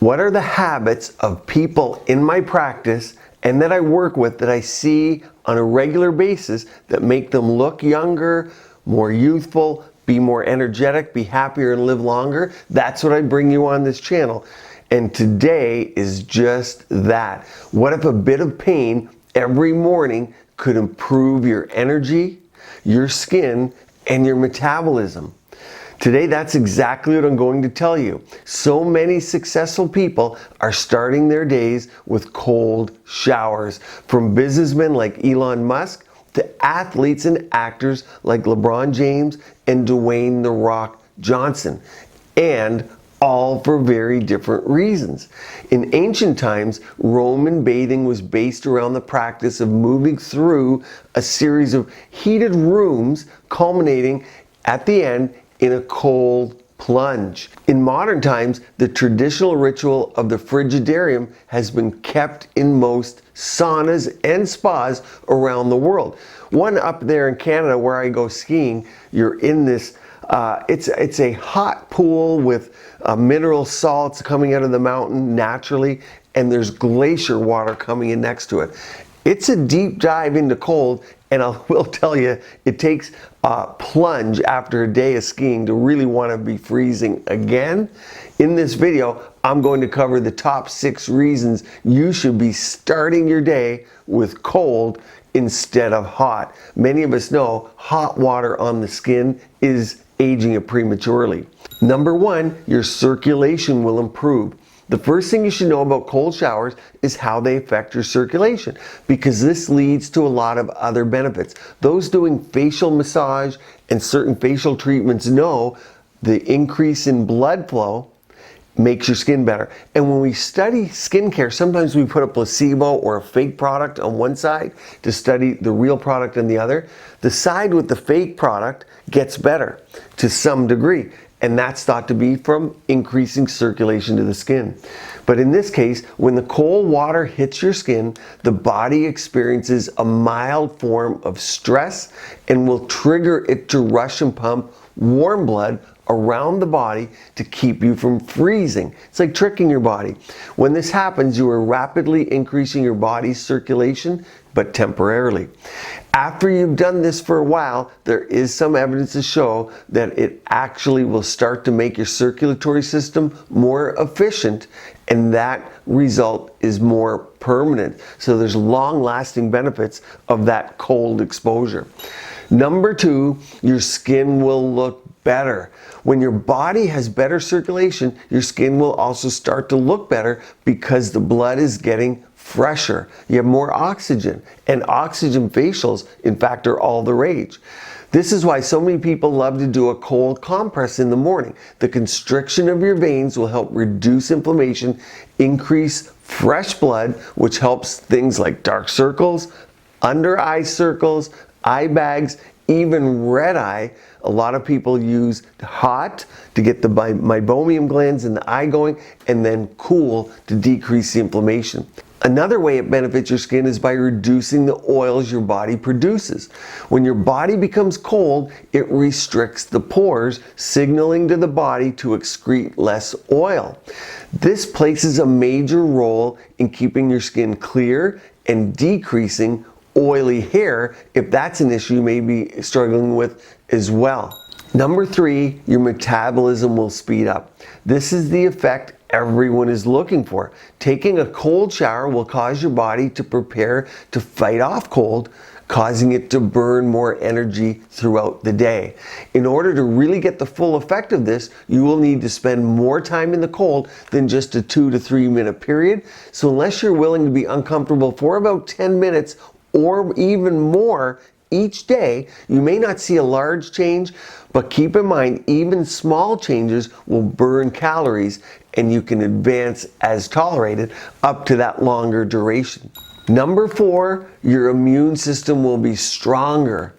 What are the habits of people in my practice and that I work with that I see on a regular basis that make them look younger, more youthful, be more energetic, be happier, and live longer? That's what I bring you on this channel. And today is just that. What if a bit of pain every morning could improve your energy, your skin, and your metabolism? Today, that's exactly what I'm going to tell you. So many successful people are starting their days with cold showers, from businessmen like Elon Musk to athletes and actors like LeBron James and Dwayne "The Rock" Johnson, and all for very different reasons. In ancient times, Roman bathing was based around the practice of moving through a series of heated rooms, culminating at the end in a cold plunge. In modern times, the traditional ritual of the frigidarium has been kept in most saunas and spas around the world. One up there in Canada where I go skiing, you're in this, it's a hot pool with mineral salts coming out of the mountain naturally, and there's glacier water coming in next to it. It's a deep dive into cold, and I will tell you, it takes a plunge after a day of skiing to really want to be freezing again. In this video, I'm going to cover the top 6 reasons you should be starting your day with cold instead of hot. Many of us know hot water on the skin is aging it prematurely. Number 1, your circulation will improve. The first thing you should know about cold showers is how they affect your circulation, because this leads to a lot of other benefits. Those doing facial massage and certain facial treatments know the increase in blood flow makes your skin better. And when we study skincare, sometimes we put a placebo or a fake product on one side to study the real product on the other. The side with the fake product gets better to some degree, and that's thought to be from increasing circulation to the skin. But in this case, when the cold water hits your skin, the body experiences a mild form of stress and will trigger it to rush and pump warm blood around the body to keep you from freezing. It's like tricking your body. When this happens, you are rapidly increasing your body's circulation, but temporarily. After you've done this for a while, there is some evidence to show that it actually will start to make your circulatory system more efficient, and that result is more permanent. So there's long-lasting benefits of that cold exposure. Number 2, your skin will look better. When your body has better circulation, your skin will also start to look better because the blood is getting fresher. You have more oxygen, and oxygen facials, in fact, are all the rage. This is why so many people love to do a cold compress in the morning. The constriction of your veins will help reduce inflammation, increase fresh blood, which helps things like dark circles, under eye circles, eye bags, even red eye. A lot of people use hot to get the meibomian glands in the eye going, and then cool to decrease the inflammation. Another way it benefits your skin is by reducing the oils your body produces. When your body becomes cold, it restricts the pores, signaling to the body to excrete less oil. This plays a major role in keeping your skin clear and decreasing oily hair, if that's an issue you may be struggling with as well. Number 3, your metabolism will speed up. This is the effect everyone is looking for. Taking a cold shower will cause your body to prepare to fight off cold, causing it to burn more energy throughout the day. In order to really get the full effect of this, you will need to spend more time in the cold than just a 2 to 3 minute period. So unless you're willing to be uncomfortable for about 10 minutes or even more each day, you may not see a large change, but keep in mind, even small changes will burn calories, and you can advance as tolerated up to that longer duration. Number 4, your immune system will be stronger.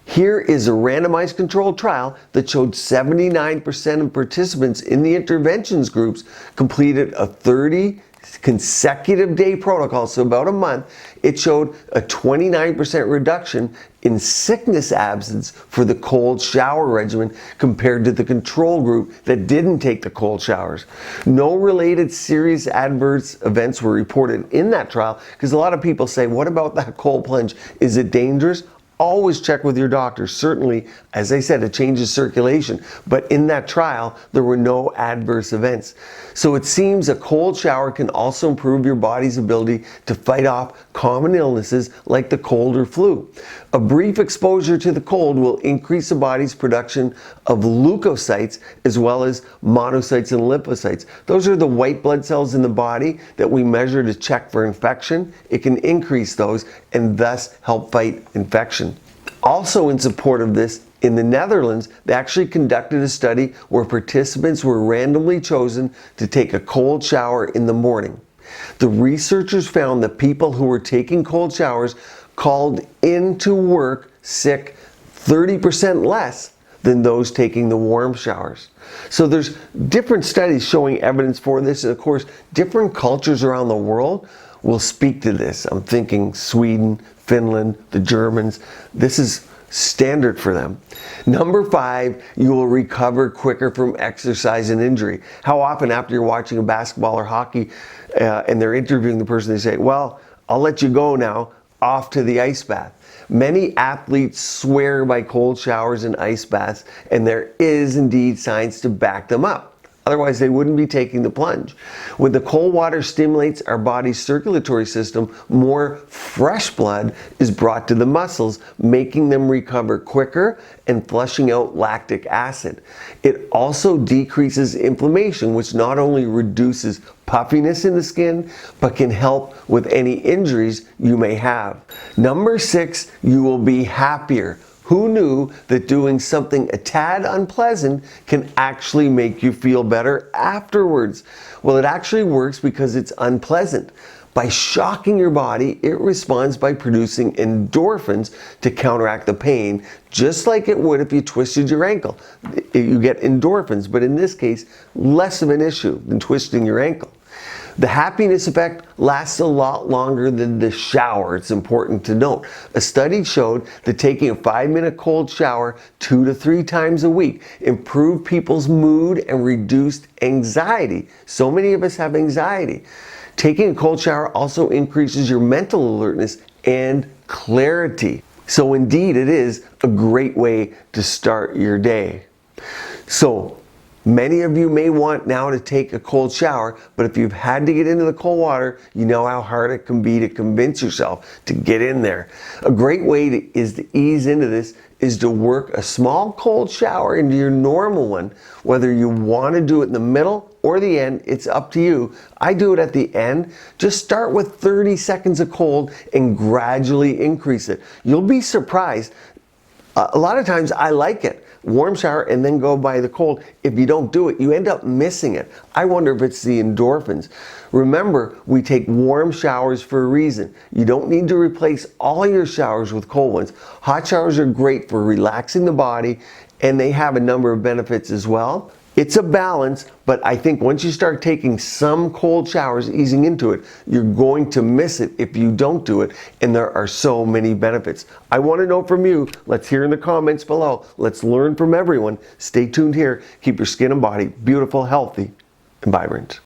Here is a randomized controlled trial that showed 79% of participants in the interventions groups completed a 30 consecutive day protocol, so about a month, it showed a 29% reduction in sickness absence for the cold shower regimen compared to the control group that didn't take the cold showers. No related serious adverse events were reported in that trial, because a lot of people say, what about that cold plunge? Is it dangerous? Always check with your doctor. Certainly, as I said, it changes circulation, but in that trial, there were no adverse events. So it seems a cold shower can also improve your body's ability to fight off common illnesses like the cold or flu. A brief exposure to the cold will increase the body's production of leukocytes as well as monocytes and lymphocytes. Those are the white blood cells in the body that we measure to check for infection. It can increase those and thus help fight infection. Also in support of this, in the Netherlands, they actually conducted a study where participants were randomly chosen to take a cold shower in the morning. The researchers found that people who were taking cold showers called into work sick 30% less than those taking the warm showers. So there's different studies showing evidence for this, and of course, different cultures around the world will speak to this. I'm thinking Sweden, Finland, the Germans. This is standard for them. Number 5, you will recover quicker from exercise and injury. How often after you're watching a basketball or hockey and they're interviewing the person, they say, well, I'll let you go now, off to the ice bath. Many athletes swear by cold showers and ice baths, and there is indeed science to back them up. Otherwise, they wouldn't be taking the plunge. When the cold water stimulates our body's circulatory system, more fresh blood is brought to the muscles, making them recover quicker and flushing out lactic acid. It also decreases inflammation, which not only reduces puffiness in the skin, but can help with any injuries you may have. Number 6, you will be happier. Who knew that doing something a tad unpleasant can actually make you feel better afterwards? Well, it actually works because it's unpleasant. By shocking your body, it responds by producing endorphins to counteract the pain, just like it would if you twisted your ankle. You get endorphins, but in this case, less of an issue than twisting your ankle. The happiness effect lasts a lot longer than the shower, it's important to note. A study showed that taking a 5-minute cold shower 2 to 3 times a week improved people's mood and reduced anxiety. So many of us have anxiety. Taking a cold shower also increases your mental alertness and clarity. So indeed, it is a great way to start your day. So, many of you may want now to take a cold shower, but if you've had to get into the cold water, you know how hard it can be to convince yourself to get in there. A great way to ease into this is to work a small cold shower into your normal one. Whether you want to do it in the middle or the end, it's up to you. I do it at the end. Just start with 30 seconds of cold and gradually increase it. You'll be surprised. A lot of times I like it. Warm shower and then go by the cold. If you don't do it, you end up missing it. I wonder if it's the endorphins. Remember, we take warm showers for a reason. You don't need to replace all your showers with cold ones. Hot showers are great for relaxing the body, and they have a number of benefits as well. It's a balance, but I think once you start taking some cold showers, easing into it, you're going to miss it if you don't do it, and there are so many benefits. I want to know from you. Let's hear in the comments below. Let's learn from everyone. Stay tuned here. Keep your skin and body beautiful, healthy, and vibrant.